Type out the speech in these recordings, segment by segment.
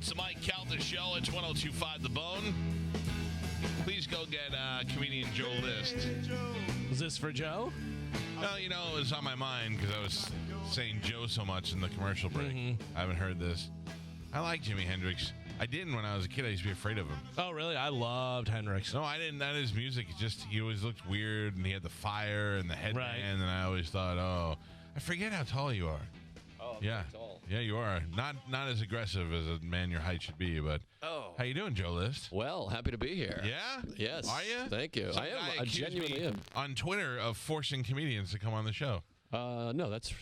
It's the Mike Calta Show. It's 102.5 The Bone. Please go get comedian Joe List. Was this for Joe? No, you know, it was on my mind because I was saying Joe so much in the commercial break. I haven't heard this. I like Jimi Hendrix. I didn't when I was a kid. I used to be afraid of him. Oh, really? I loved Hendrix. No, I didn't. Not his music. It just, he always looked weird, and he had the fire and the headband, Right. and I always thought, oh, I forget how tall you are. Oh, I'm Yeah, very tall. yeah, you are. Not as aggressive as a man your height should be, but how you doing, Joe List? Well, happy to be here. Yeah? Yes. Are you? Thank you. Some I guy am. I accused genuinely me am. on Twitter of forcing comedians to come on the show. No, that's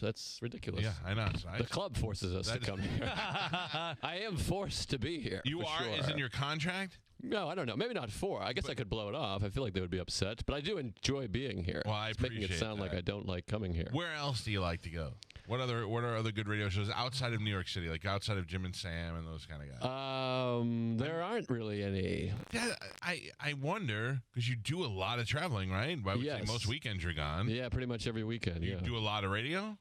ridiculous. Yeah, I know. So The club forces us to come here. I am forced to be here. You for are? Sure. Is in your contract? No, I don't know. Maybe not four. I guess I could blow it off. I feel like they would be upset, but I do enjoy being here. Well, I it's making it appreciate sound like that. I don't like coming here. Where else do you like to go? What are other good radio shows outside of New York City, like outside of Jim and Sam and those kind of guys? There aren't really any. Yeah, I wonder, because you do a lot of traveling, right? I would say Yes. most weekends you're gone. Yeah, pretty much every weekend. You Yeah. do a lot of radio?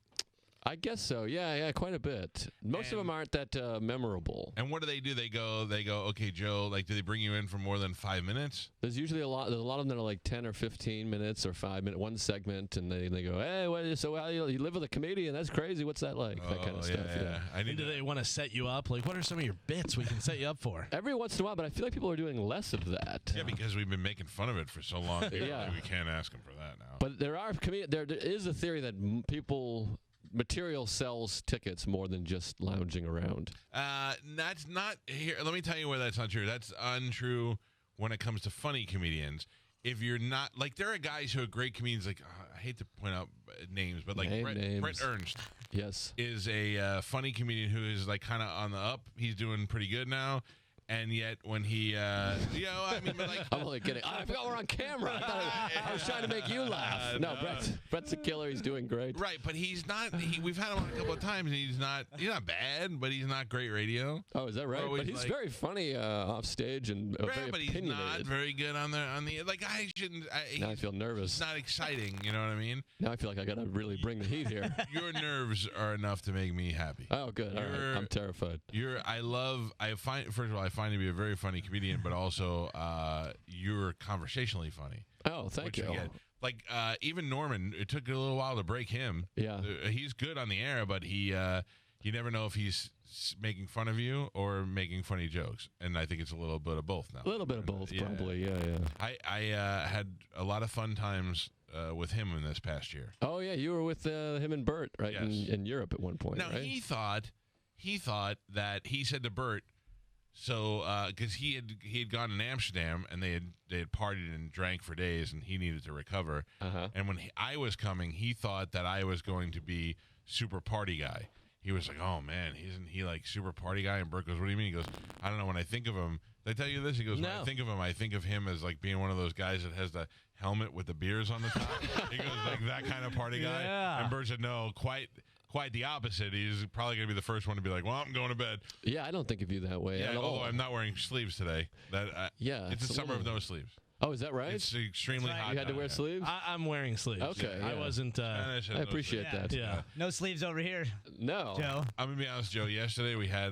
I guess so. Yeah, quite a bit. Most of them aren't that memorable. And what do? They go, okay, Joe, like, do they bring you in for more than 5 minutes? There's usually a lot of them that are like 10 or 15 minutes or 5 minute one segment, and they go, hey, so how you live with a comedian? That's crazy. What's that like? That kind of stuff. Yeah. I And need do they want to set you up? Like, what are some of your bits we can set you up for? Every once in a while, but I feel like people are doing less of that. Yeah, because we've been making fun of it for so long. Yeah. We can't ask them for that now. But there is a theory that material sells tickets more than just lounging around. That's not here. Let me tell you where that's not true. That's untrue when it comes to funny comedians. If you're not, like, there are guys who are great comedians, like, I hate to point out names, but like Brett Ernst Yes. is a funny comedian who is like kind of on the up. He's doing pretty good now. And yet, when he, but like, I'm only kidding. I forgot we're on camera. I was trying to make you laugh. No, Brett's a killer. He's doing great. right, but he's not. We've had him on a couple of times, and he's not bad, but he's not great radio. Oh, is that right? But he's very funny off stage and very but he's opinionated. not very good on the. Like, I shouldn't. Now I feel nervous. It's not exciting. You know what I mean? Now I feel like I gotta really bring the heat here. Your nerves are enough to make me happy. Oh, good. All right. I'm terrified. I find you to be a very funny comedian, but also you're conversationally funny. Oh, thank you. Again, like even Norman, it took a little while to break him. Yeah. He's good on the air, but you never know if he's making fun of you or making funny jokes, and I think it's a little bit of both now. A little bit of both, probably. Yeah. I had a lot of fun times with him in this past year. Oh yeah, you were with him and Bert, right? Yes. In Europe at one point. Now right? he thought that he said to Bert, so because he had gone to Amsterdam and they had partied and drank for days, and he needed to recover. And when I was coming, he thought that I was going to be super party guy. He was like, "Oh man, isn't he like super party guy?" And Bert goes, "What do you mean?" He goes, "I don't know. When I think of him, did I tell you this?" He goes, No. "When I think of him, I think of him as like being one of those guys that has the helmet with the beers on the top." He goes, "Like that kind of party guy." Yeah. And Bert said, "No, quite the opposite. He's probably going to be the first one to be like, 'Well, I'm going to bed.'" Yeah, I don't think of you that way at all. I'm not wearing sleeves today. It's the summer of no sleeves. Oh, is that right? It's extremely hot. You had to down wear here. sleeves? I'm wearing sleeves. Okay, I yeah. wasn't. And said I no appreciate sleeves. that. Yeah. No sleeves over here, No. Joe. I'm going to be honest, Joe. Yesterday we had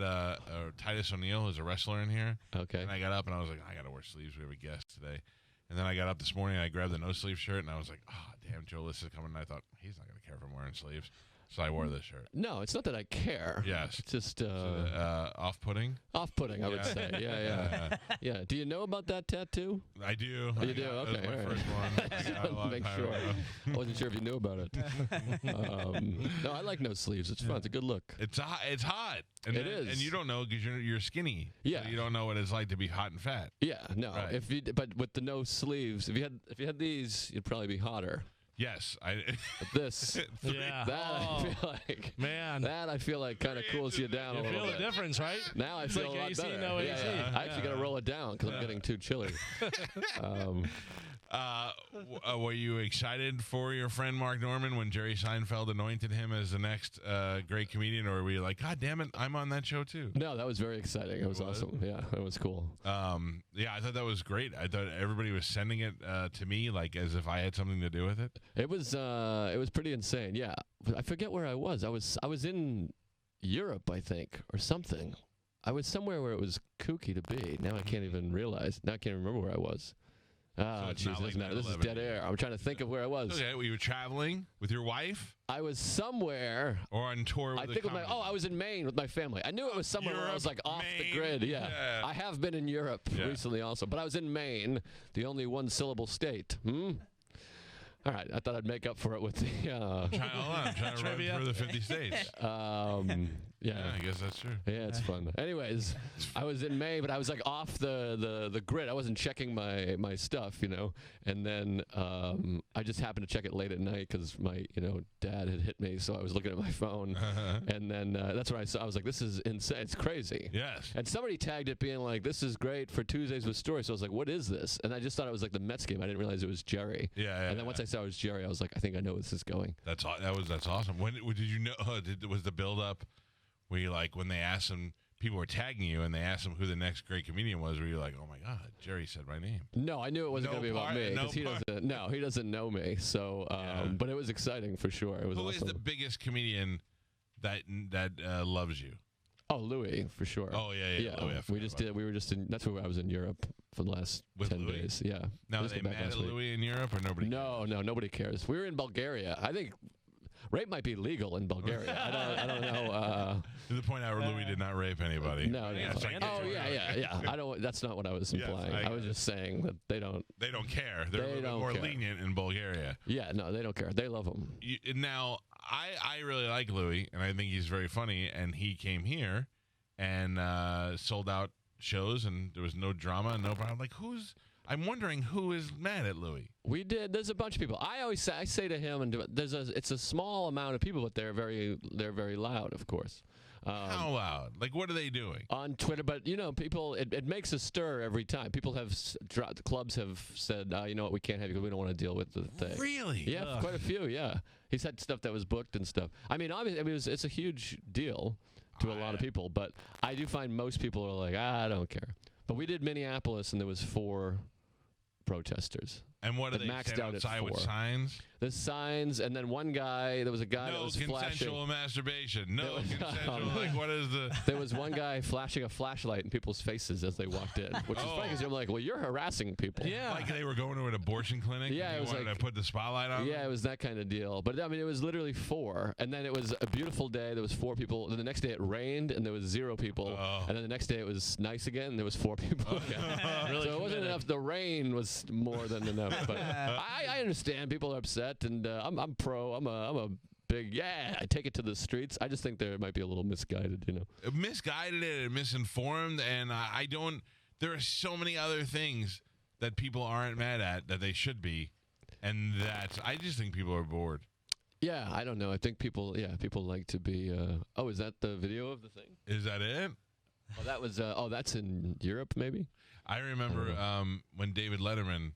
Titus O'Neil, who's a wrestler, in here. Okay. And I got up and I was like, I got to wear sleeves. We have a guest today. And then I got up this morning and I grabbed the no sleeve shirt and I was like, oh, damn, Joe List is coming. And I thought, he's not going to care if I'm wearing sleeves. So I wore this shirt. No, it's not that I care. Yes. It's just Off-putting? off-putting, I would say. Yeah. Yeah. Do you know about that tattoo? I do. Oh, you do? That was Okay, my all right. first one. I got it a long Make time sure. ago. I wasn't sure if you knew about it. No, I like no sleeves. It's fun. It's a good look. It's hot. It's hot. And It is. And you don't know because you're skinny. Yeah. So you don't know what it's like to be hot and fat. Yeah, no. Right. But with the no sleeves, if you had these, you'd probably be hotter. Yes. But this, Yeah. that Oh, I feel like, man. that I feel like kind of cools you down a You little feel bit. the difference, right? Now I It's feel like a lot AC, better. no yeah, AC. yeah. I actually got to roll it down because I'm getting too chilly. Were you excited for your friend Mark Norman when Jerry Seinfeld anointed him as the next great comedian, or were you like, God damn it, I'm on that show too? No, that was very exciting. It was awesome. Yeah, it was cool. Yeah, I thought that was great. I thought everybody was sending it to me like as if I had something to do with it. It was pretty insane. Yeah, I forget where I was. I was in Europe, I think, or something. I was somewhere where it was kooky to be. Now I can't even realize. Now I can't remember where I was. Ah, it's jeez, not like doesn't matter. This is 9/11. dead air. I'm trying to think of where I was. Okay, were you traveling with your wife I was somewhere. or on tour with I the think of my. comedy? Oh, I was in Maine with my family. I knew it was somewhere where I was like off Maine. the grid. Yeah. Yeah. I have been in Europe recently also, but I was in Maine, the only one-syllable state. All right, I thought I'd make up for it with the. I'm trying to run through the 50 states. Yeah, I guess that's true. yeah, it's fun. Anyways, I was in May, but I was like off the grid. I wasn't checking my stuff, And then I just happened to check it late at night because my dad had hit me, so I was looking at my phone, and then that's what I saw. I was like, "This is insane! It's crazy." Yes. And somebody tagged it being like, "This is great for Tuesdays with Stories." So I was like, "What is this?" And I just thought it was like the Mets game. I didn't realize it was Jerry. Yeah. And then once I saw it was Jerry, I was like, "I think I know where this is going." That's awesome. When did you know? Was the build up? Where you like when they asked him, people were tagging you, and they asked him who the next great comedian was? Were you like, "Oh my God, Jerry said my name"? No, I knew it wasn't going to be about me because he doesn't know me. So, but it was exciting for sure. It was. Who awesome. is the biggest comedian that loves you? Oh, Louis for sure. Oh yeah. Louis, we were just in. That's where I was in Europe for the last With 10 Louis? days. Yeah. Now, are Just they got back mad last at week. Louis in Europe or nobody? No, nobody cares. We were in Bulgaria. I think rape might be legal in Bulgaria. I don't know. To the point where Louis did not rape anybody. No. Yeah, it's like- Oh yeah. I don't. That's not what I was implying. I was just saying that they don't. They don't care. They're a They little bit don't more care. lenient in Bulgaria. Yeah, no, they don't care. They love them. Now, I really like Louis, and I think he's very funny. And he came here and sold out shows, and there was no drama, no problem. Like, I'm wondering who is mad at Louis. We did. There's a bunch of people. I say to him, and it's a small amount of people, but they're very loud, of course. How loud? Like, what are they doing? On Twitter, but people, it makes a stir every time. People have clubs have said, you know what, we can't have you because we don't want to deal with the thing. Really? Yeah, quite a few. Yeah, he's had stuff that was booked and stuff. I mean, obviously, it's a huge deal to a lot of people, but I do find most people are like, I don't care. But we did Minneapolis, and there was 4 protesters. And what are they maxed standing out at outside with 4. signs? The signs, and then one guy, there was a guy that was consensual flashing. masturbation. No consensual. Like, what is the? There was one guy flashing a flashlight in people's faces as they walked in, which is funny because I'm like, well, you're harassing people. Yeah. Like they were going to an abortion clinic. Yeah, and it was wanted like- to put the spotlight on. Yeah, it was that kind of deal. But I mean, it was literally 4, and then it was a beautiful day. There was 4 people. Then the next day it rained, and there was 0 people. And then the next day it was nice again, and there was 4 people again. Really So it wasn't enough. The rain was more than enough. But I understand people are upset, and I'm pro. I'm a big I take it to the streets. I just think there might be a little misguided, Misguided and misinformed, and I don't. There are so many other things that people aren't mad at that they should be, and that I just think people are bored. Yeah, I don't know. I think people like to be. Oh, is that the video of the thing? Is that it? Oh, that was. That's in Europe, maybe. I remember when David Letterman.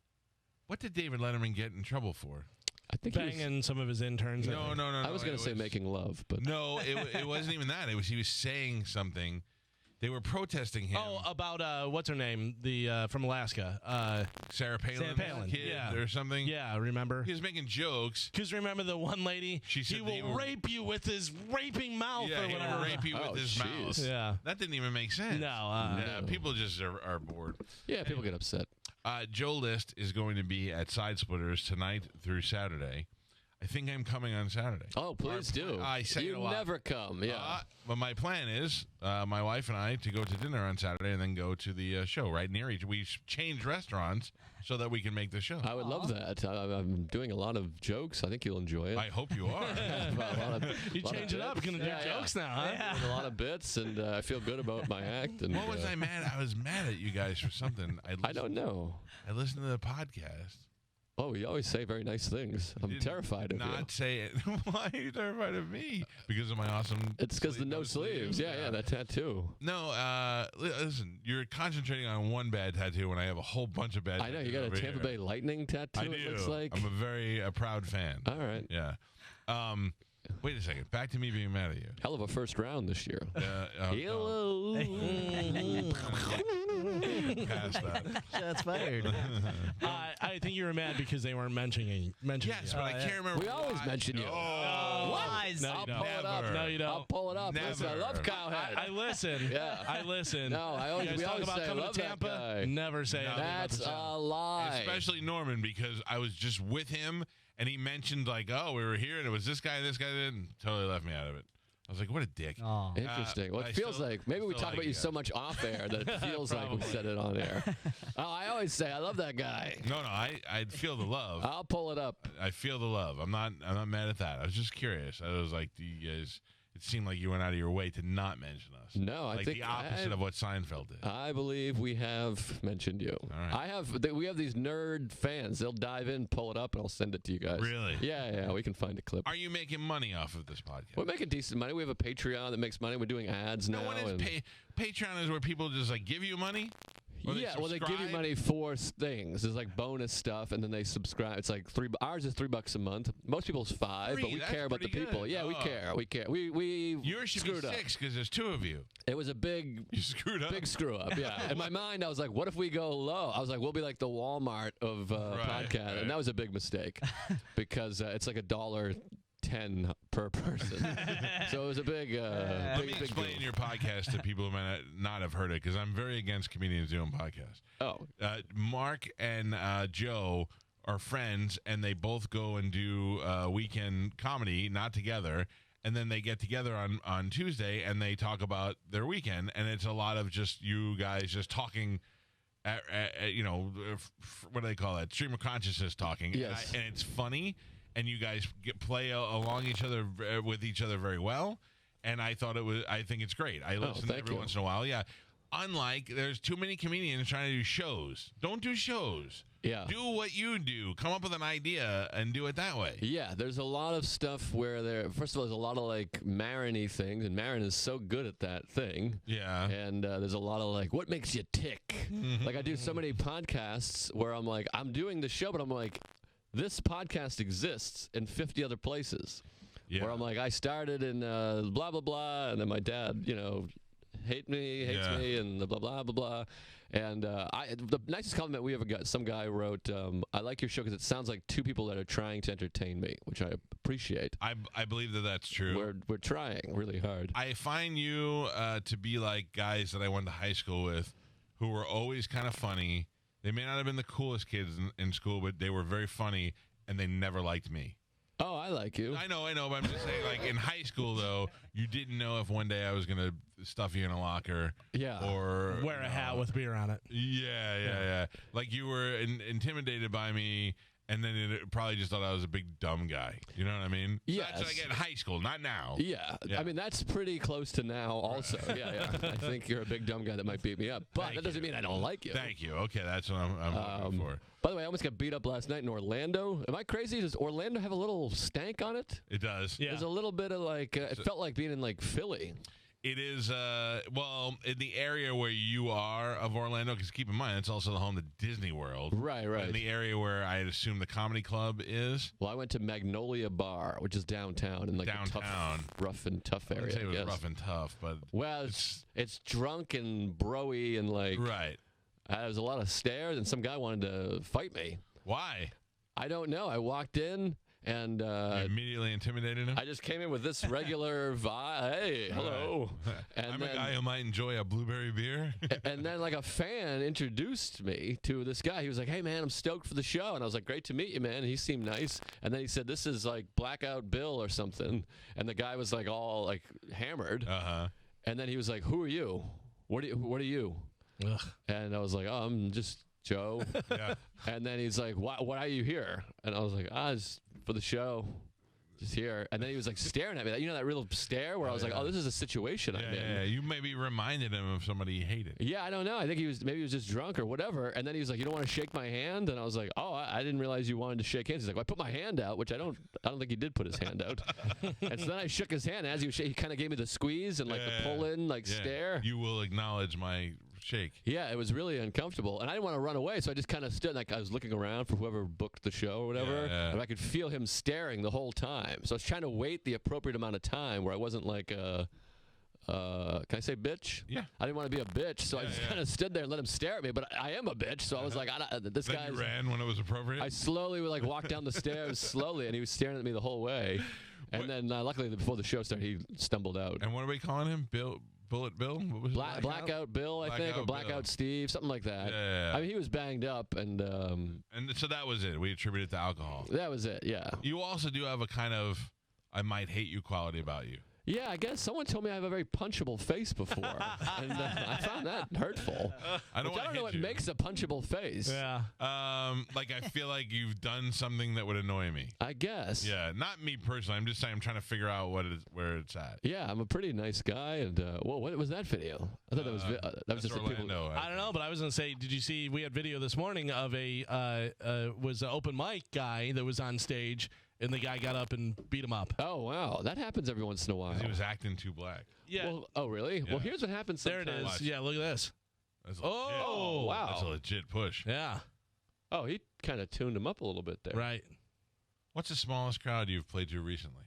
What did David Letterman get in trouble for? I think Banging some of his interns. No. I was going to say making love, but no, it wasn't even that. It was he was saying something. They were protesting him. Oh, about what's her name? The from Alaska. Sarah Palin, Sarah Palin, kid yeah. or something. Yeah, remember? He was making jokes. Because remember the one lady? She said he will rape you with his raping mouth Yeah, or he whatever. will rape you with his jeez. mouth. Yeah. That didn't even make sense. No. Yeah, people just are bored. yeah, people get upset. Joe List is going to be at Side Splitters tonight through Saturday. I think I'm coming on Saturday. Oh, please do. I say you it a lot. never come. Yeah. But my plan is my wife and I to go to dinner on Saturday and then go to the show right near each. We changed restaurants so that we can make the show. I would love that. I'm doing a lot of jokes. I think you'll enjoy it. I hope you are. You change it up. You're going to do jokes now, huh? Yeah. A lot of bits, and I feel good about my act. And What was I mad? I was mad at you guys for something. I don't know. I listened to the podcast. Oh, you always say very nice things. I'm terrified of you. Not say it. Why are you terrified of me? Because of my awesome. It's because the no sleeves. Yeah, that tattoo. No, listen. You're concentrating on one bad tattoo when I have a whole bunch of bad. I know you got a Tampa Bay Lightning tattoo. I do. It looks like. I'm a very proud fan. All right. Yeah. Wait a second. Back to me being mad at you. Hell of a first round this year. Okay. Hello. Past that. Shots fired. I think you were mad because they weren't mentioning Yes, you. but I can't remember. We always mention you. Oh, Lies. No, I'll you don't. pull it up. No, you don't. I'll pull it up. Listen, I Never. love Cowhead. I listen. Yeah. I listen. No, You guys we talk always about say I coming love to that Tampa. guy. Never say anything about That's the show. a lie. especially Norman, because I was just with him and he mentioned like, oh, we were here and it was this guy, and totally left me out of it. I was like, what a dick. Oh. Interesting. Well, I it feels still- like maybe we still talk like about you you so guys. much off air that it feels like we said it on air. I always say I love that guy. No, I feel the love. I'll pull it up. I feel the love. I'm not mad at that. I was just curious. I was like, do you guys? It seemed like you went out of your way to not mention us. No, I like think the opposite of what Seinfeld did. I believe we have mentioned you. right. We have these nerd fans. They'll dive in, pull it up, and I'll send it to you guys. Really? Yeah, we can find a clip. Are you making money off of this podcast? We're making decent money. We have a Patreon that makes money. We're doing ads now. No, what is and- Patreon? Is where people just like give you money. Or Yeah, well, they give you subscribe? money for things. There's like bonus stuff, and then they subscribe. It's like ours is $3 a month. Most people's $5, but Three, we that's care about the pretty people. good. Yeah, we Oh. care. We care. We Yours should be screwed up. 6 because there's 2 of you. It was a big You screwed up. big screw up. Yeah. In my mind, I was like, what if we go low? I was like, we'll be like the Walmart of podcast, right. and that was a big mistake because it's like $1.10 per person. So it was a big. Let me big explain goof. your podcast to people who might not have heard it because I'm very against comedians doing podcasts. Oh, Mark and Joe are friends, and they both go and do weekend comedy, not together. And then they get together on Tuesday, and they talk about their weekend. And it's a lot of just you guys just talking, what do they call that? Stream of consciousness talking. Yes. And it's funny, and you guys play along each other with each other very well. And I think it's great. I listen thank every you. once in a while. Yeah. Unlike, there's too many comedians trying to do shows. Don't do shows. yeah. Do what you do. Come up with an idea and do it that way. Yeah, there's a lot of stuff where first of all, there's a lot of like Marin-y things, and Marin is so good at that thing. Yeah. And there's a lot of like, what makes you tick? Like I do so many podcasts where I'm like, I'm doing the show, but I'm like, this podcast exists in 50 other places. Yeah. Where I'm like, I started in blah, blah, blah, and then my dad, hates me, and the blah, blah, blah, blah. And the nicest compliment we ever got, some guy wrote, I like your show because it sounds like 2 people that are trying to entertain me, which I appreciate. I believe that that's true. We're trying really hard. I find you to be like guys that I went to high school with who were always kind of funny. They may not have been the coolest kids in school, but they were very funny, and they never liked me. Oh, I like you. I know, but I'm just saying, like, in high school, though, you didn't know if one day I was going to stuff you in a locker. Yeah. Or Wear a hat with beer on it. Yeah. Like, you were intimidated by me, and then it probably just thought I was a big dumb guy. You know what I mean? So Yes. that's what I get in high school, not now. Yeah. Yeah. I mean, that's pretty close to now also. Yeah. I think you're a big dumb guy that might beat me up. But Thank that doesn't you. mean I don't like you. Thank you. Okay, that's what I'm looking for. By the way, I almost got beat up last night in Orlando. Am I crazy? Does Orlando have a little stank on it? It does. Yeah. There's a little bit of like, it felt like being in like Philly. It is, well, in the area where you are of Orlando, because keep in mind, it's also the home to Disney World. Right. In the area where I assume the comedy club is. Well, I went to Magnolia Bar, which is downtown in like a Downtown. tough, rough and tough I area. wouldn't say it was I guess. rough and tough, but Well, it's drunk and broy and like right. there was a lot of stares and some guy wanted to fight me. Why? I don't know. I walked in and You immediately intimidated him? I just came in with this regular vibe. Hey, hello. And I'm then, a guy who might enjoy a blueberry beer. and then like a fan introduced me to this guy. He was like, "Hey man, I'm stoked for the show." And I was like, "Great to meet you, man." And he seemed nice. And then he said, "This is like Blackout Bill or something." And the guy was like all like hammered. Uh-huh. And then he was like, "Who are you? What are you?" Ugh. And I was like, "Oh, I'm just Joe." Yeah. And then he's like, why are you here? And I was like, it's for the show. Just here. And then he was like staring at me. You know that real stare where I was like, yeah. this is a situation I'm in. Yeah. You maybe reminded him of somebody he hated. Yeah, I don't know. I think maybe he was just drunk or whatever. And then he was like, "You don't want to shake my hand?" And I was like, "Oh, I didn't realize you wanted to shake hands." He's like, "Well, I put my hand out," which I don't think he did put his hand out. And so then I shook his hand. As he was he kind of gave me the squeeze and like the pull in, like Yeah. stare. You will acknowledge my shake. Yeah, it was really uncomfortable, and I didn't want to run away, so I just kind of stood, like I was looking around for whoever booked the show or whatever, Yeah. and I could feel him staring the whole time. So I was trying to wait the appropriate amount of time where I wasn't like can I say bitch? Yeah. I didn't want to be a bitch, so I just kind of stood there and let him stare at me. But I am a bitch, so I was like, this guy. You ran when it was appropriate. I slowly would like walk down the stairs slowly, and he was staring at me the whole way. And then luckily before the show started, he stumbled out. And what are we calling him? Bullet Bill? What was Blackout Bill, I think, or Blackout Steve, something like that. Yeah. I mean, he was banged up, and so that was it. We attributed it to alcohol. that was it. Yeah. You also do have a kind of I might hate you quality about you. Yeah, I guess someone told me I have a very punchable face before, and I found that hurtful. I don't know what makes a punchable face. Yeah. Like I feel like you've done something that would annoy me. I guess. Yeah, not me personally. I'm just saying I'm trying to figure out where it's at. Yeah, I'm a pretty nice guy, and what was that video? I thought that was just Orlando, people. I don't know, but I was gonna say, did you see? We had video this morning of was an open mic guy that was on stage. And the guy got up and beat him up. Oh, wow. That happens every once in a while. He was acting too black. Yeah. Well, oh, really? Yeah. Well, here's what happens sometimes. There it is. Watch. Yeah, look at this. Oh, wow. That's a legit push. Yeah. Oh, he kind of tuned him up a little bit there. Right. What's the smallest crowd you've played to recently?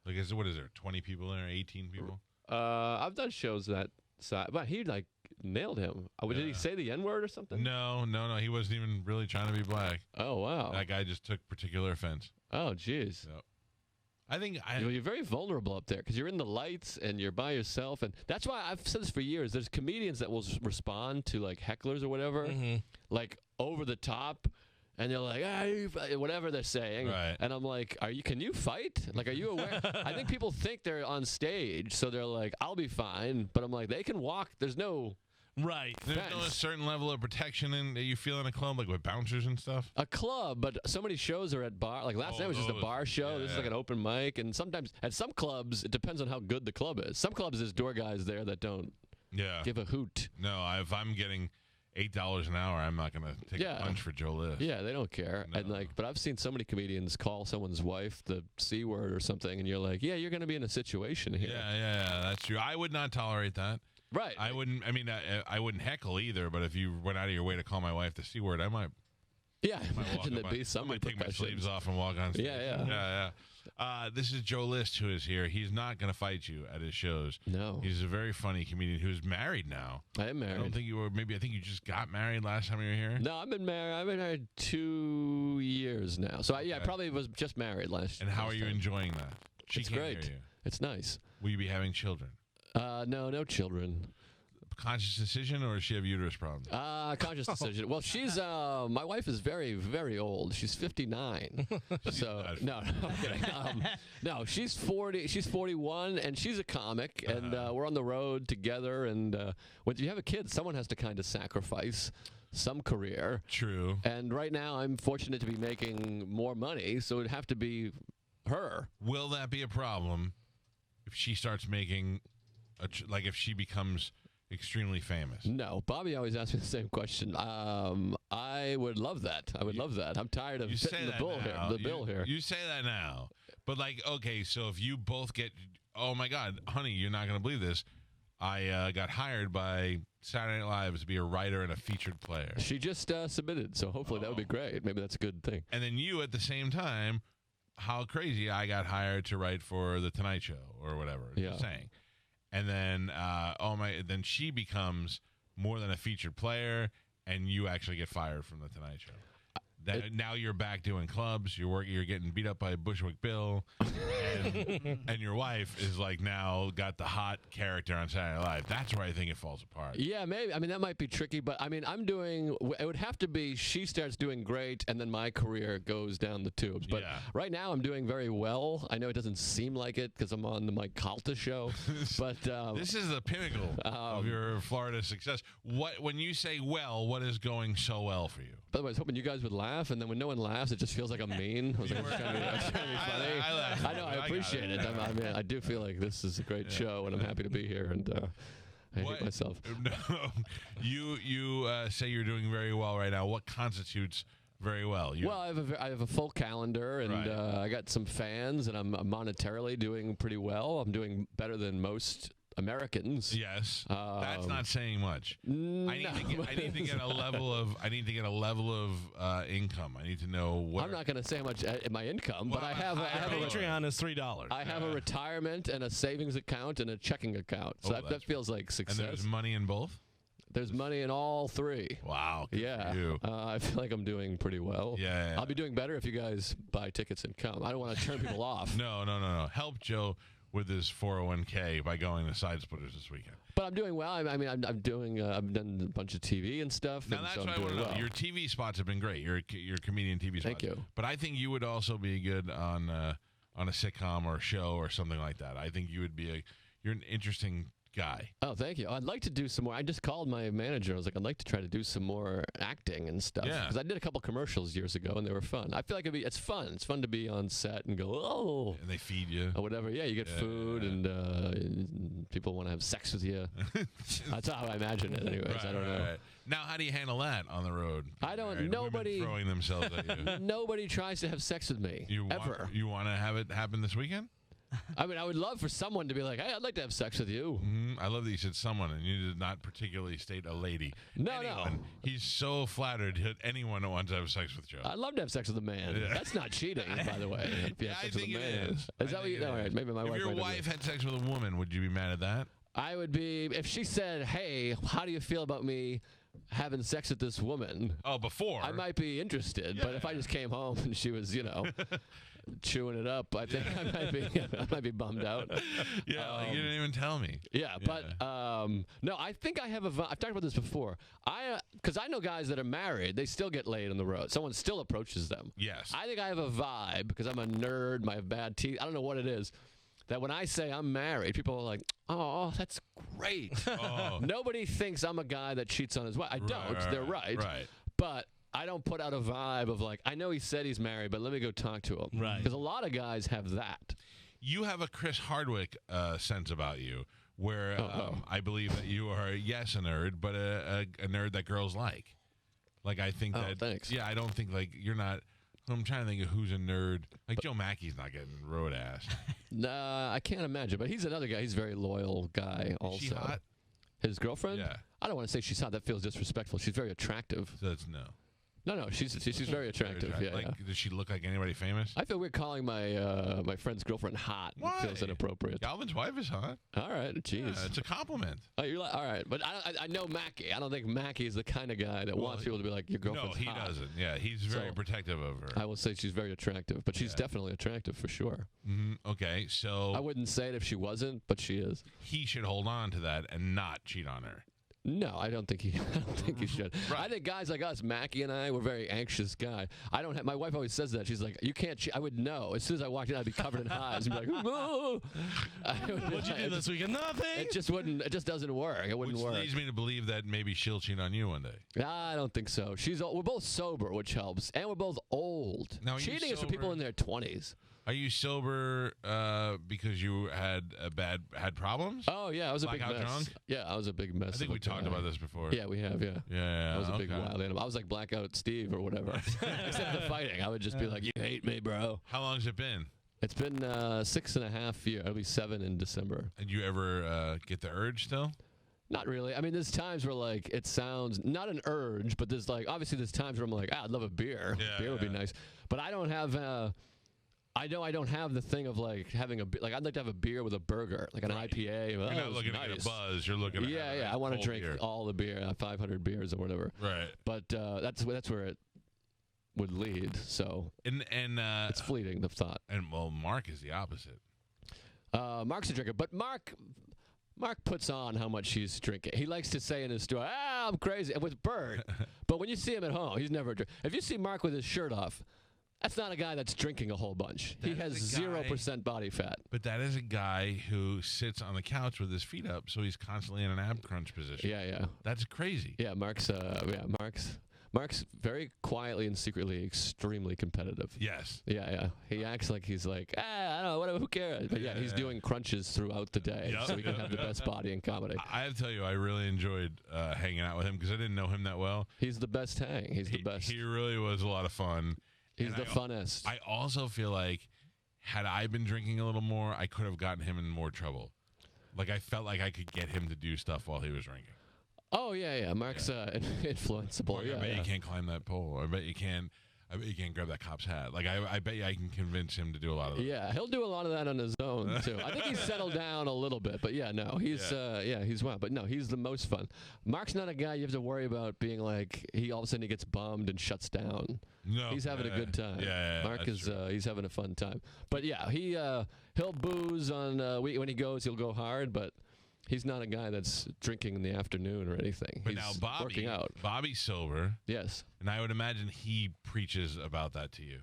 Like, what is there, 20 people there, 18 people? I've done shows that size, but he, like, nailed him. Did he say the N-word or something? No. He wasn't even really trying to be black. Oh, wow. That guy just took particular offense. Oh, jeez. Yep. I think you're very vulnerable up there because you're in the lights and you're by yourself, and that's why I've said this for years. There's comedians that will respond to like hecklers or whatever, like over the top, and they're like, whatever they're saying, right. And I'm like, can you fight? Like, are you aware? I think people think they're on stage, so they're like, I'll be fine, but I'm like, they can walk. There's no. Right. There's no a certain level of protection that you feel in a club, like with bouncers and stuff? A club, but so many shows are at bar. Like last night was just a bar show. Yeah, this is like an open mic. And sometimes at some clubs, it depends on how good the club is. Some clubs, there's door guys there that don't give a hoot. No, if I'm getting $8 an hour, I'm not going to take a punch for Joe List. Yeah, they don't care. No. And but I've seen so many comedians call someone's wife the C word or something, and you're like, yeah, you're going to be in a situation here. Yeah, that's true. I would not tolerate that. Right. I wouldn't. I mean, I wouldn't heckle either. But if you went out of your way to call my wife the C word, I might. Yeah, I imagine there'd be some. I might take my sleeves off and walk on stage. Yeah. This is Joe List, who is here. He's not going to fight you at his shows. No. He's a very funny comedian who's married now. I am married. I don't think you were. Maybe I think you just got married last time you were here. No, I've been married 2 years now. So I probably was just married last. And how are you enjoying that? It's can't great. Hear you. It's nice. Will you be having children? No children. Conscious decision, or does she have uterus problems? Conscious decision. Well, she's my wife is very, very old. She's 59. So no, I'm kidding. No, she's 40. She's 41, and she's a comic, and we're on the road together. And when you have a kid, someone has to kind of sacrifice some career. True. And right now, I'm fortunate to be making more money, so it'd have to be her. Will that be a problem if she starts making, like if she becomes extremely famous? No, Bobby always asks me the same question. I would love that. I would love that. I'm tired of fitting the bill here. You say that now, but like, okay, so if you both get, oh my God, honey, you're not gonna believe this. I got hired by Saturday Night Live to be a writer and a featured player. She just submitted, so hopefully that would be great. Maybe that's a good thing. And then you, at the same time, how crazy, I got hired to write for The Tonight Show or whatever. Yeah. Just saying. And then, then she becomes more than a featured player, and you actually get fired from The Tonight Show. Now you're back doing clubs. You're getting beat up by Bushwick Bill, and your wife is like now got the hot character on Saturday Night Live. That's where I think it falls apart. Yeah, maybe. I mean, that might be tricky, but I mean, it would have to be she starts doing great, and then my career goes down the tubes. But right now, I'm doing very well. I know it doesn't seem like it because I'm on the Mike Calta show, but this is the pinnacle of your Florida success. When you say well, what is going so well for you? By the way, I was hoping you guys would laugh, and then when no one laughs, it just feels like I'm mean. I was like, trying to be funny. I know, I appreciate it. I mean, I do feel like this is a great show, and I'm happy to be here, and I hate myself. No, you say you're doing very well right now. What constitutes very well? Well, I have a full calendar, and I got some fans, and I'm monetarily doing pretty well. I'm doing better than most Americans. Yes, that's not saying much. I need to get a level of income. I need to know what. I'm not going to say how much my income, Well, but I have a Patreon is $3. I have a retirement and a savings account and a checking account. So that feels like success. And there's money in both? There's money in all three. Wow. Good Yeah. for you. I feel like I'm doing pretty well. Yeah. I'll be doing better if you guys buy tickets and come. I don't want to turn people off. No. Help Joe with his 401k by going to Side Splitters this weekend. But I'm doing well. I mean, I'm doing. I've done a bunch of TV and stuff. Now and that's so what I'm I want doing to know. well. Your TV spots have been great. Your comedian TV spots. Thank you. But I think you would also be good on a sitcom or a show or something like that. I think you would be you're an interesting guy. Oh, thank you. I'd like to do some more. I just called my manager. I was like, I'd like to try to do some more acting and stuff. Yeah. Because I did a couple commercials years ago, and they were fun. I feel like it's fun. It's fun to be on set and go, oh. And they feed you. Or whatever. Yeah, you get food, and people want to have sex with you. That's how I imagine it anyways. Right, I don't know. Right. Now, how do you handle that on the road? I don't. Right? Nobody Women throwing themselves at you. Nobody tries to have sex with me ever. You want to have it happen this weekend? I mean, I would love for someone to be like, "Hey, I'd like to have sex with you." I love that you said someone, and you did not particularly state a lady. No. He's so flattered that anyone who wants to have sex with Joe. I'd love to have sex with a man. Yeah. That's not cheating, by the way. If you have I sex think with a it man. is. Is that what you? All right, maybe my wife. If your wife had sex with a woman, would you be mad at that? I would be if she said, "Hey, how do you feel about me having sex with this woman?" Oh, before. I might be interested, but if I just came home and she was, chewing it up, I think I might be bummed out. Yeah, like you didn't even tell me. Yeah, but no, I think I have I've talked about this before. Because I know guys that are married, they still get laid on the road. Someone still approaches them. Yes. I think I have a vibe because I'm a nerd. I have bad teeth. I don't know what it is. That when I say I'm married, people are like, "Oh, that's great." Oh. Nobody thinks I'm a guy that cheats on his wife. I don't. They're right. Right. But I don't put out a vibe of like, I know he said he's married, but let me go talk to him. Right. Because a lot of guys have that. You have a Chris Hardwick sense about you, where I believe that you are, yes, a nerd, but a nerd that girls like. Like, I think that. Thanks. Yeah, I don't think, like, you're not. I'm trying to think of who's a nerd. Like, Joe Mackey's not getting road ass. Nah, I can't imagine. But he's another guy. He's a very loyal guy also. Is she hot? His girlfriend? Yeah. I don't want to say she's hot. That feels disrespectful. She's very attractive. So that's no. No, she's very attractive. Yeah, Like, does she look like anybody famous? I feel weird calling my my friend's girlfriend hot. Why? It feels inappropriate. Galvin's wife is hot. All right, jeez. Yeah, it's a compliment. Oh, you're like, all right, but I know Mackie. I don't think Mackie is the kind of guy that wants people to be like, your girlfriend's No, he hot. doesn't. Yeah, he's very protective of her. I will say she's very attractive, but she's definitely attractive for sure. Okay, so I wouldn't say it if she wasn't, but she is. he should hold on to that and not cheat on her. No, I don't think he should. Right. I think guys like us, Mackie and I, we're very anxious guy. I don't have. My wife always says that. She's like, "You can't." I would know as soon as I walked in. I'd be covered in hives and be like, "Oh." What'd you do this weekend? Nothing. It just wouldn't. It just doesn't work. It wouldn't Which work. leads me to believe that maybe she'll cheat on you one day. I don't think so. We're both sober, which helps, and we're both old. Now, are you Cheating is for people sober? in their 20s. Are you sober because you had problems? Oh yeah, I was a big Blackout mess. drunk? Yeah, I was a big mess. I think of we a talked guy. about this before. Yeah, we have. Yeah. Yeah. I was a big okay. wild animal. I was like Blackout Steve or whatever. Except the fighting, I would just be like, "You hate me, bro." How long's it been? It's been 6.5 years. It'll be 7 in December. Did you ever get the urge still? Not really. I mean, there's times where like it sounds not an urge, but there's like obviously there's times where I'm like, I'd love a beer. Yeah, Beer would be nice, but I don't have. I know I don't have the thing of like having like I'd like to have a beer with a burger, like an IPA. You're not looking to get a buzz. You're looking at Yeah. I want to drink beer. all the beer, 500 beers or whatever. Right. But that's where it would lead. So And it's fleeting, the thought. And well, Mark is the opposite. Mark's a drinker, but Mark puts on how much he's drinking. He likes to say in his story, I'm crazy, with Bert. But when you see him at home, he's never drink. If you see Mark with his shirt off, that's not a guy that's drinking a whole bunch. He has 0% body fat. But that is a guy who sits on the couch with his feet up, so he's constantly in an ab crunch position. Yeah. That's crazy. Yeah, Mark's very quietly and secretly extremely competitive. Yes. Yeah. He acts like he's like, I don't know, whatever, who cares? But yeah, he's doing crunches throughout the day so he can have the best body in comedy. I have to tell you, I really enjoyed hanging out with him because I didn't know him that well. He's the best hang. He's the best. He really was a lot of fun. He's the funnest. I also feel like had I been drinking a little more, I could have gotten him in more trouble. Like I felt like I could get him to do stuff while he was drinking. Oh yeah. Mark's influenceable. I bet you can't climb that pole. I bet you can't grab that cop's hat. Like I bet you I can convince him to do a lot of that. Yeah, he'll do a lot of that on his own too. I think he's settled down a little bit, but he's wild. But no, he's the most fun. Mark's not a guy you have to worry about being like all of a sudden he gets bummed and shuts down. No, he's having a good time. Yeah, Mark is he's having a fun time. But yeah, he'll booze on when he goes. He'll go hard, but he's not a guy that's drinking in the afternoon or anything. But he's now working out. Bobby's sober. Yes. And I would imagine he preaches about that to you.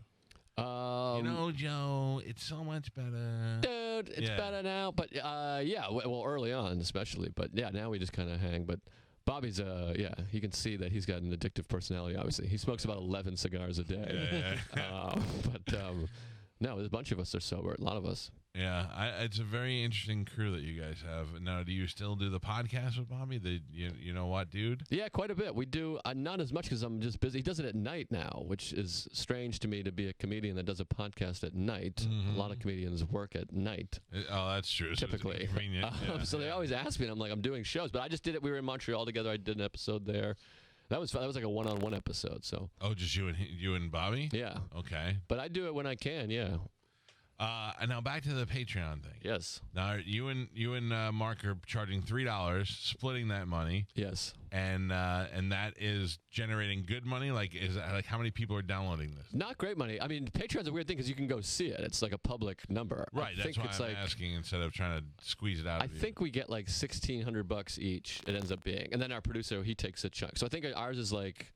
Joe, it's so much better. Dude, it's better now. But well, early on especially. But yeah, now we just kind of hang. But Bobby's, you can see that he's got an addictive personality, obviously. He smokes about 11 cigars a day. No, there's a bunch of us are sober, a lot of us. Yeah, it's a very interesting crew that you guys have. Now, do you still do the podcast with Bobby? You know what, dude? Yeah, quite a bit. We do, not as much because I'm just busy. He does it at night now, which is strange to me to be a comedian that does a podcast at night. Mm-hmm. A lot of comedians work at night. Oh, that's true. Typically. So they always ask me, and I'm like, I'm doing shows. But I just did it. We were in Montreal together. I did an episode there. That was fun. That was like a one-on-one episode. So. Oh, just you and Bobby? Yeah. Okay. But I do it when I can, yeah. And now back to the Patreon thing. Yes. Now you and Mark are charging $3, splitting that money. Yes. And that is generating good money. Like how many people are downloading this? Not great money. I mean, Patreon's a weird thing because you can go see it. It's like a public number. Right. That's why I'm asking instead of trying to squeeze it out. I think we get like $1,600 each. It ends up being, and then our producer he takes a chunk. So I think ours is like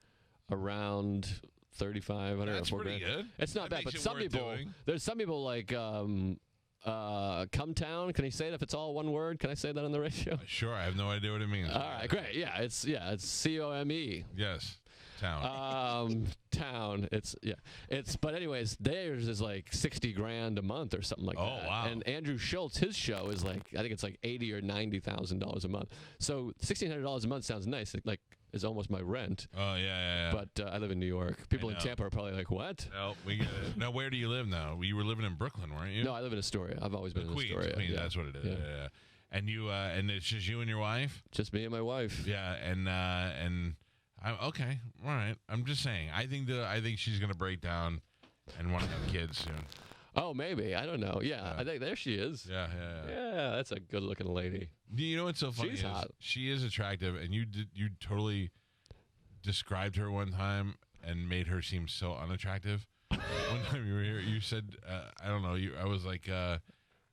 around 3,500 That's or $4,000. pretty good. It's not bad, but some people there's some people like Come Town. Can he say it if it's all one word? Can I say that on the radio? Sure, I have no idea what it means. All right, great. Yeah, it's COME. Yes. Town. Town. But anyways, theirs is like $60,000 a month or something like that. Oh wow. And Andrew Schultz, his show is like I think it's like $80,000 or $90,000 a month. So $1,600 a month sounds nice. Like is almost my rent. Oh yeah. But I live in New York. People in Tampa are probably like, what? No, we get it. Now, where do you live now? You were living in Brooklyn, weren't you? No, I live in Astoria. I've always been in Astoria. Queens, that's what it is. Yeah. And you and it's just you and your wife? Just me and my wife. Yeah, and I'm okay. All right. I'm just saying. I think she's gonna break down and want to have kids soon. Oh, maybe. I don't know. Yeah, I think there she is. Yeah. Yeah, that's a good-looking lady. You know what's so funny? She's hot. She is attractive, and you totally described her one time and made her seem so unattractive. One time you were here, you said, I don't know. I was like,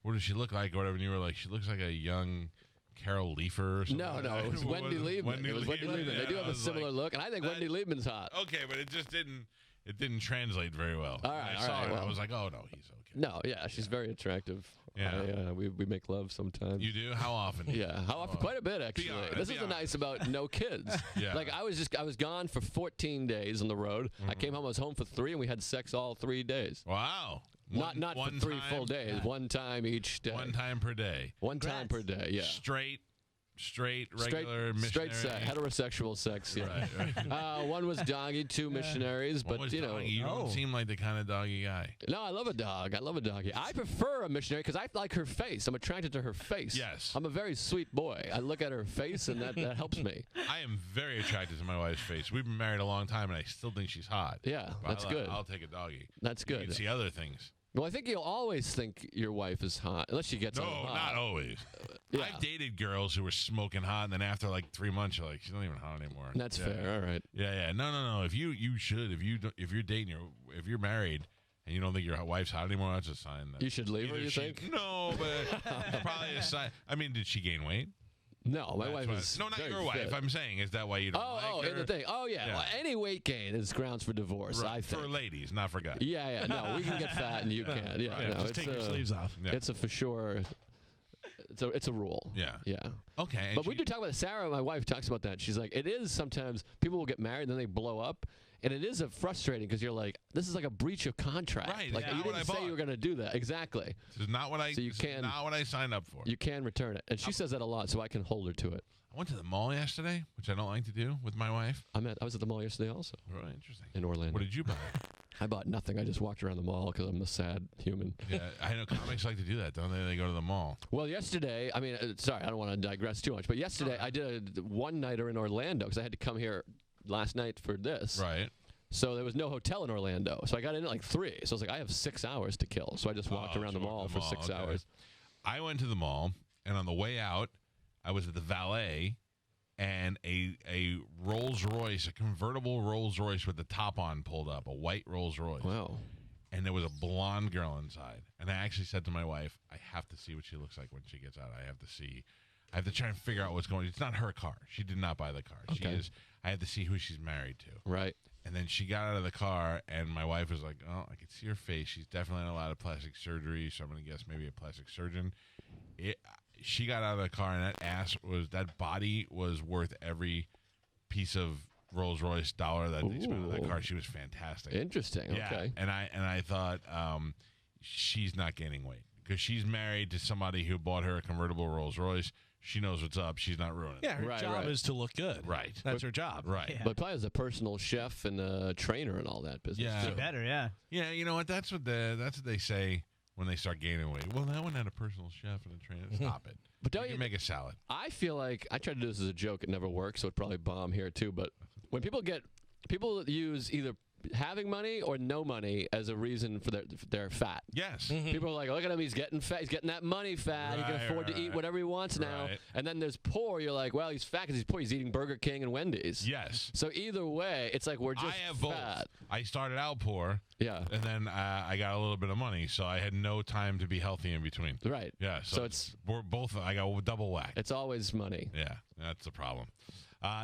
what does she look like, or whatever? And you were like, she looks like a young Carol Leifer or something. No, it was Wendy Liebman. It was Wendy Liebman. They do have a similar look, and I think Wendy Liebman's hot. Okay, but it just didn't translate very well. All right, I saw her, I was like, oh no, he's okay. No, yeah, she's very attractive. Yeah, we make love sometimes. You do? How often? Yeah, how often? Quite a bit actually. This is the nice about no kids. Yeah. Like I was gone for 14 days on the road. I came home. I was home for 3, and we had sex all 3 days. Wow. Not for 3 full days. One time each day. One time per day. One time per day. Yeah. Straight, regular, missionary. Heterosexual sex, yeah. Right. One was doggy, 2 missionaries, but you know. Doggy. You don't seem like the kind of doggy guy. No, I love a dog. I love a doggy. I prefer a missionary because I like her face. I'm attracted to her face. Yes. I'm a very sweet boy. I look at her face, and that helps me. I am very attracted to my wife's face. We've been married a long time, and I still think she's hot. Yeah, that's good. I'll take a doggy. That's good. You can see other things. Well, I think you'll always think your wife is hot, unless she gets hot. No, not always. Yeah. I've dated girls who were smoking hot, and then after like 3 months, you're like, she's not even hot anymore. That's fair. All right. Yeah. No. If you're dating if you're married and you don't think your wife's hot anymore, that's a sign that you should leave her. You think? No, but it's probably a sign. I mean, did she gain weight? No, my wife is no, not very your wife. fit. I'm saying, is that why you don't like her? Oh, in the thing. Oh, yeah. Well, any weight gain is grounds for divorce, Right. I think. For ladies, not for guys. Yeah. No, we can get fat and you can't. Yeah, Right. no, Just take your sleeves off. Yeah. It's a for sure. It's a rule. Yeah. Okay. But we do talk about it. Sarah, my wife, talks about that. She's like, it is sometimes people will get married and then they blow up. And it is frustrating because you're like, this is like a breach of contract. Right. Like you didn't say you were going to do that. Exactly. This is not what not what I signed up for. You can return it. And she says that a lot, so I can hold her to it. I went to the mall yesterday, which I don't like to do with my wife. I was at the mall yesterday also. Really interesting. In Orlando. What did you buy? I bought nothing. I just walked around the mall because I'm a sad human. Yeah, I know comics like to do that, don't they? They go to the mall. Well, yesterday, I mean, sorry, I don't want to digress too much, but yesterday I did a one-nighter in Orlando because I had to come here last night for this. Right. So there was no hotel in Orlando. So I got in at like 3. So I was like, I have 6 hours to kill. So I just walked around the mall for 6 hours. I went to the mall, and on the way out, I was at the valet, and a Rolls Royce, a convertible Rolls Royce with the top on pulled up, a white Rolls Royce. Wow. And there was a blonde girl inside. And I actually said to my wife, I have to see what she looks like when she gets out. I have to try and figure out what's going on. It's not her car. She did not buy the car. Okay. I have to see who she's married to. Right. And then she got out of the car, and my wife was like, oh, I could see her face. She's definitely had a lot of plastic surgery, so I'm going to guess maybe a plastic surgeon. She got out of the car, and that body was worth every piece of Rolls Royce dollar that they spent on that car. She was fantastic. Interesting. Yeah. Okay. And I thought she's not gaining weight because she's married to somebody who bought her a convertible Rolls Royce. She knows what's up. She's not ruining it. Yeah, her job is to look good. Right. That's her job. Right. Yeah. But probably as a personal chef and a trainer and all that business. Yeah. too. Be better, yeah. Yeah, you know what? That's what they say when they start gaining weight. Well, that one had a personal chef and a trainer. Stop it. But don't you you can make a salad. I feel like I tried to do this as a joke. It never works, so it'd probably bomb here too. But when people use either having money or no money as a reason for their fat. Yes. People are like, look at him, he's getting fat. He's getting that money fat. He can afford to eat whatever he wants now. Right. And then there's poor. You're like, well, he's fat because he's poor. He's eating Burger King and Wendy's. Yes. So either way, it's like we're just I have fat. both. I started out poor. Yeah. And then I got a little bit of money, so I had no time to be healthy in between. Right. Yeah. So we're both. I got double whack. It's always money. Yeah, that's the problem.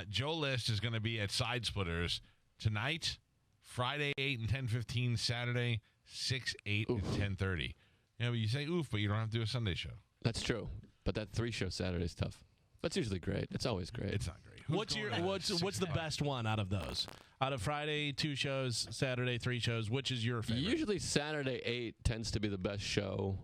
Joe List is going to be at Side Splitters tonight, Friday 8 and 10:15, Saturday 6, 8, and 10:30. Yeah, but you say oof, but you don't have to do a Sunday show. That's true. But that 3-show Saturday is tough. That's usually great. It's always great. It's not great. What's the best one out of those? Out of Friday 2 shows, Saturday 3 shows, which is your favorite? Usually Saturday 8 tends to be the best show.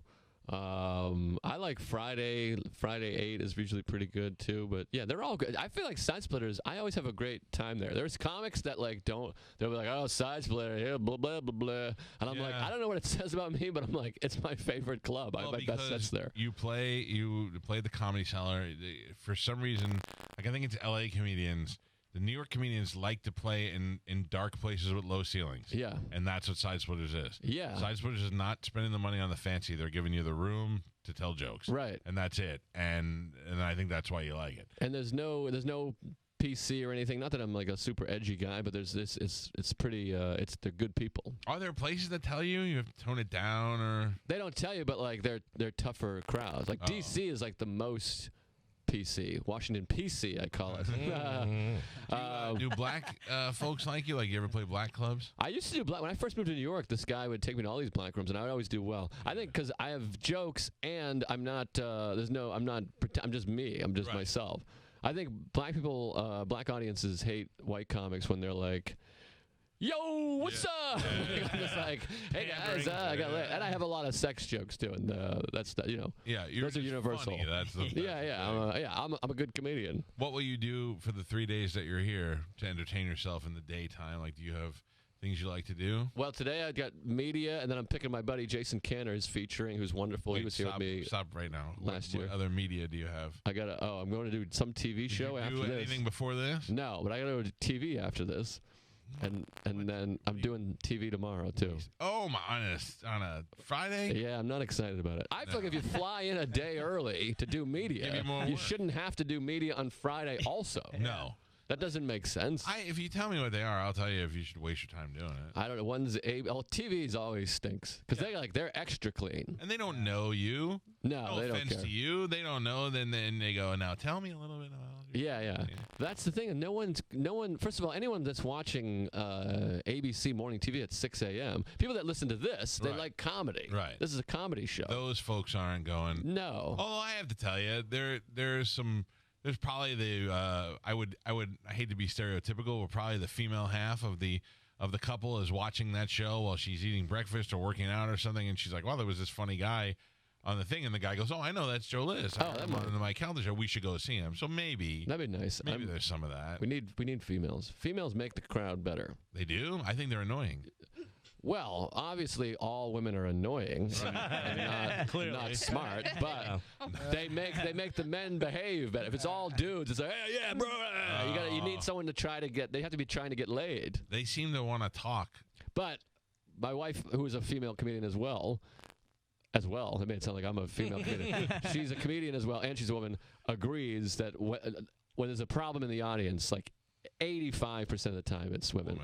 I like Friday. Friday 8 is usually pretty good too. But yeah, they're all good. I feel like Side Splitters, I always have a great time there. There's comics that like they'll be like, oh, Side Splitter, yeah, blah blah blah blah, and I'm like, I don't know what it says about me, but I'm like, it's my favorite club. I have my best sets there. You play the Comedy Cellar. For some reason, like I think it's L.A. comedians. The New York comedians like to play in dark places with low ceilings. Yeah. And that's what Side Splitters is. Yeah. Side Splitters is not spending the money on the fancy. They're giving you the room to tell jokes. Right. And that's it. And I think that's why you like it. And there's no PC or anything. Not that I'm like a super edgy guy, but there's this. It's pretty. They're good people. Are there places that tell you have to tone it down or? They don't tell you, but like they're tougher crowds. Like DC is like the most PC. Washington PC, I call it. Do black folks like you? Like you ever play black clubs? I used to do black. When I first moved to New York, this guy would take me to all these black rooms, and I would always do well. I think because I have jokes, and I'm not. I'm just me. I'm just myself. I think black people, black audiences hate white comics when they're like, yo, what's up? I'm just like, hey guys, I got lit. And I have a lot of sex jokes too, and that's Yeah, those are universal. Funny. That's I'm a good comedian. What will you do for the 3 days that you're here to entertain yourself in the daytime? Like, do you have things you like to do? Well, today I got media, and then I'm picking my buddy Jason Cantor, who's featuring, who's wonderful. Wait, he was here with me. Stop right now. Last year. What other media do you have? I'm going to do some TV show Did after you do this. anything before this? No, but I got to go to TV after this. And then I'm doing TV tomorrow too. Oh my! On a Friday? Yeah, I'm not excited about it. I feel like if you fly in a day early to do media, you shouldn't have to do media on Friday also. No. That doesn't make sense. If you tell me what they are, I'll tell you if you should waste your time doing it. I don't know. TV's always stinks because they're extra clean. And they don't know you. No, they don't offense care. to you. They don't know. Then they go, now tell me a little bit about you. Yeah. That's the thing. No one. First of all, anyone that's watching ABC morning TV at 6 a.m. People that listen to this, they like comedy. Right. This is a comedy show. Those folks aren't going. No. Although I have to tell you, there's probably I hate to be stereotypical, but probably the female half of the couple is watching that show while she's eating breakfast or working out or something, and she's like, well, there was this funny guy on the thing, and the guy goes, oh, I know, that's Joe List. I'm on my Calta show. We should go see him. So maybe that'd be nice. Maybe there's some of that. We need females. Females make the crowd better. They do? I think they're annoying. Well, obviously, all women are annoying and not smart, but they make the men behave better. If it's all dudes, it's like, hey, yeah, bro. You need someone to try to get. They have to be trying to get laid. They seem to want to talk. But my wife, who is a female comedian as well, it made it sound like I'm a female comedian. She's a comedian as well, and she's a woman. Agrees that when there's a problem in the audience, like 85% of the time, it's women.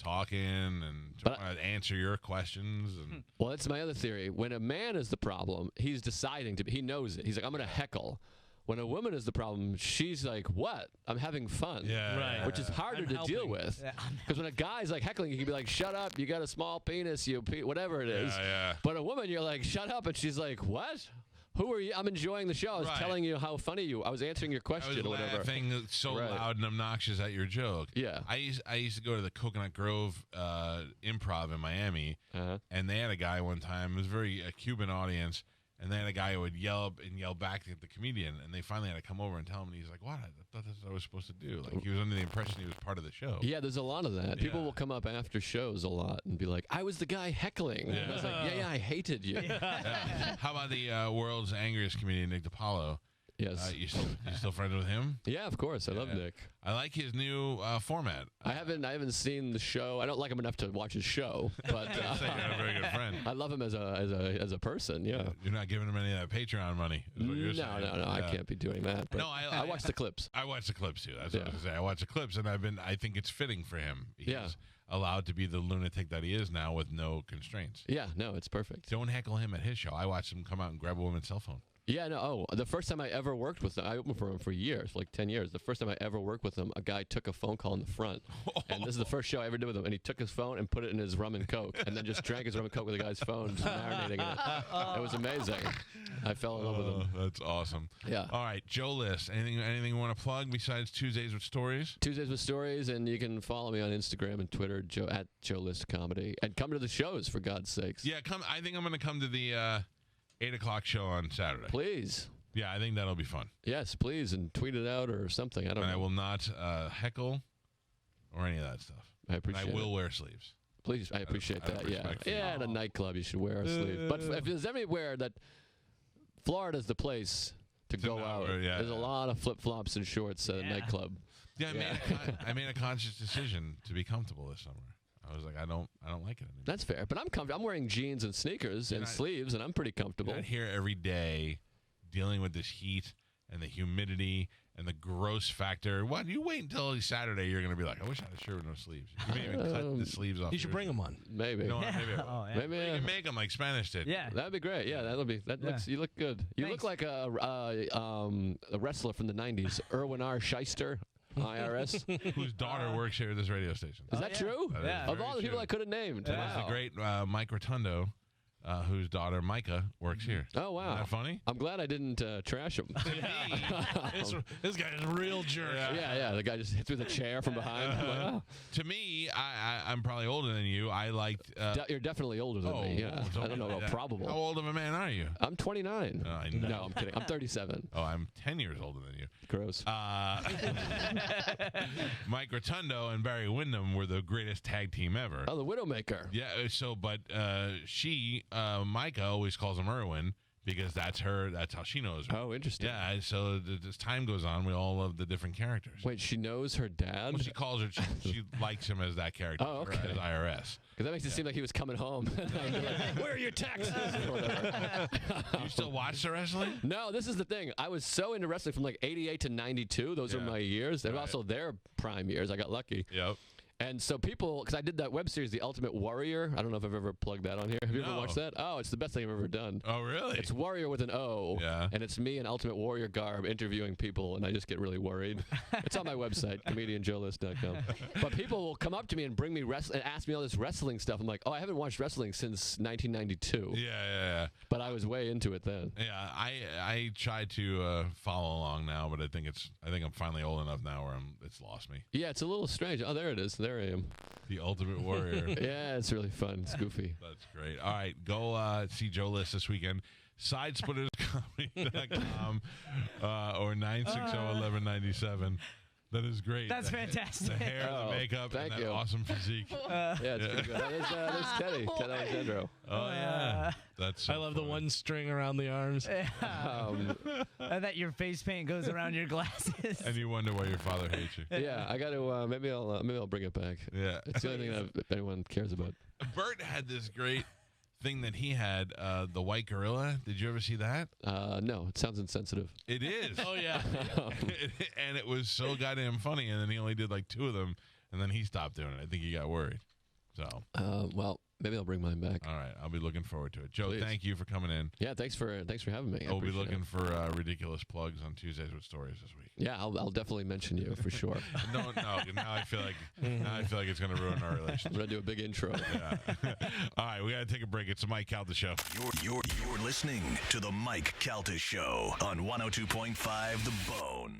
Talking and trying to answer your questions. And well, that's my other theory. When a man is the problem, he's deciding to. He knows it. He's like, I'm going to heckle. When a woman is the problem, she's like, what? I'm having fun. Yeah. Right. Which is harder to deal with. Because when a guy's like heckling, you can be like, shut up, you got a small penis, whatever it is. Yeah. But a woman, you're like, shut up, and she's like, what? Who are you? I'm enjoying the show. I was telling you how funny you. I was answering your question or whatever. I was laughing so loud and obnoxious at your joke. Yeah. I used to go to the Coconut Grove Improv in Miami, and they had a guy one time. It was a Cuban audience, and they had a guy who would yell back at the comedian, and they finally had to come over and tell him. And he's like, "What? I thought that's what I was supposed to do." Like he was under the impression he was part of the show. Yeah, there's a lot of that. People will come up after shows a lot and be like, "I was the guy heckling." And I was like, "Yeah, I hated you." How about the world's angriest comedian, Nick DiPaolo? Yes. You still friends with him? Yeah, of course. I love Nick. I like his new format. I haven't seen the show. I don't like him enough to watch his show, but you're a very good friend. I love him as a person. Yeah. You're not giving him any of that Patreon money. Is what you're saying. No. I can't be doing that. But no, I watch the clips. I watch the clips too. That's what I was gonna say. I watch the clips, and I think it's fitting for him. He's allowed to be the lunatic that he is now with no constraints. Yeah. No, it's perfect. Don't heckle him at his show. I watched him come out and grab a woman's cell phone. Yeah, no. The first time I ever worked with him, I opened for him for years, like 10 years. The first time I ever worked with him, a guy took a phone call in the front. And this is the first show I ever did with him. And he took his phone and put it in his rum and Coke, and then just drank his rum and Coke with the guy's phone, just marinating in it. It was amazing. I fell in love with him. That's awesome. Yeah. All right, Joe List. Anything you want to plug besides Tuesdays with Stories? Tuesdays with Stories, and you can follow me on Instagram and Twitter, at Joe List Comedy. And come to the shows, for God's sakes. Yeah, come. I think I'm going to come to the 8 o'clock show on Saturday. Please. Yeah, I think that'll be fun. Yes, please, and tweet it out or something. I don't know. I will not heckle or any of that stuff. I appreciate it. I will wear sleeves. Please, I appreciate that. Yeah, at a nightclub, you should wear a sleeve. But if there's anywhere that Florida's the place to go out, there's a lot of flip-flops and shorts at a nightclub. Yeah, I made a conscious decision to be comfortable this summer. I was like, I don't like it anymore. That's fair, but I'm comfortable. I'm wearing jeans and sneakers and sleeves, and I'm pretty comfortable. I'm here every day, dealing with this heat and the humidity and the gross factor. What? You wait until Saturday, you're going to be like, I wish I had a shirt with no sleeves. You may even cut the sleeves off. You should bring them on. Maybe. You know what? Maybe you can make them like Spanish did. Yeah. That'd be great. Yeah, you look good. You look like a wrestler from the 90s, Erwin R. Shyster. IRS, whose daughter works here at this radio station. Is that true? Of all the people I could have named. That's the great Mike Rotundo, whose daughter Micah works here. Oh wow, isn't that funny? I'm glad I didn't trash him. This guy is a real jerk. Yeah. The guy just hit through the chair from behind. To me, I'm probably older than you. I liked. You're definitely older than me. Yeah, I don't know about probable. How old of a man are you? I'm 29. I know. No, I'm kidding. I'm 37. Oh, I'm 10 years older than you. Gross. Mike Rotundo and Barry Windham were the greatest tag team ever. Oh, the Widowmaker. Yeah. But Micah always calls him Erwin because that's how she knows her. Oh, interesting. Yeah. So as time goes on, we all love the different characters. Wait, she knows her dad? Well, she calls her. She likes him as that character. Oh, okay. As IRS. Because that makes it seem like he was coming home. Like, where are your taxes? Or whatever. You still watch the wrestling? No, this is the thing. I was so into wrestling from like 88 to 92. Those are my years. They're also their prime years. I got lucky. Yep. And so people, because I did that web series, The Ultimate Warrior. I don't know if I've ever plugged that on here. Have you ever watched that? Oh, it's the best thing I've ever done. Oh, really? It's Warrior with an O. Yeah. And it's me in Ultimate Warrior garb interviewing people, and I just get really worried. It's on my website, comedianjoelist.com. But people will come up to me and bring me and ask me all this wrestling stuff. I'm like, oh, I haven't watched wrestling since 1992. Yeah. But I was way into it then. Yeah, I try to follow along now, but I think I'm finally old enough now where it's lost me. Yeah, it's a little strange. Oh, there it is. There I am. The Ultimate Warrior. Yeah, it's really fun. It's goofy. That's great. All right, go see Joe List this weekend. Sidesplitterscomedy.com or 960-1197. That is great. That's fantastic. The hair, the makeup, and that awesome physique. Yeah, it's pretty good. There's Ted Alexandro. Oh, yeah. That's so I love the one string around the arms. And that your face paint goes around your glasses. And you wonder why your father hates you. Yeah, I got to. Maybe I'll bring it back. Yeah. It's the only thing that if anyone cares about. Bert had this great thing that he had, the white gorilla. Did you ever see that? No, it sounds insensitive. It is. Oh, yeah. And it was so goddamn funny, and then he only did like 2 of them, and then he stopped doing it. I think he got worried. So. Well, maybe I'll bring mine back. All right, I'll be looking forward to it. Joe, Please. Thank you for coming in. Yeah, thanks for having me. We'll be looking for ridiculous plugs on Tuesdays with Stories this week. Yeah, I'll definitely mention you for sure. No. Now I feel like it's going to ruin our I'm relationship. gonna do a big intro. Yeah. All right, we got to take a break. It's the Mike Calta Show. You're listening to the Mike Calta Show on 102.5 The Bone.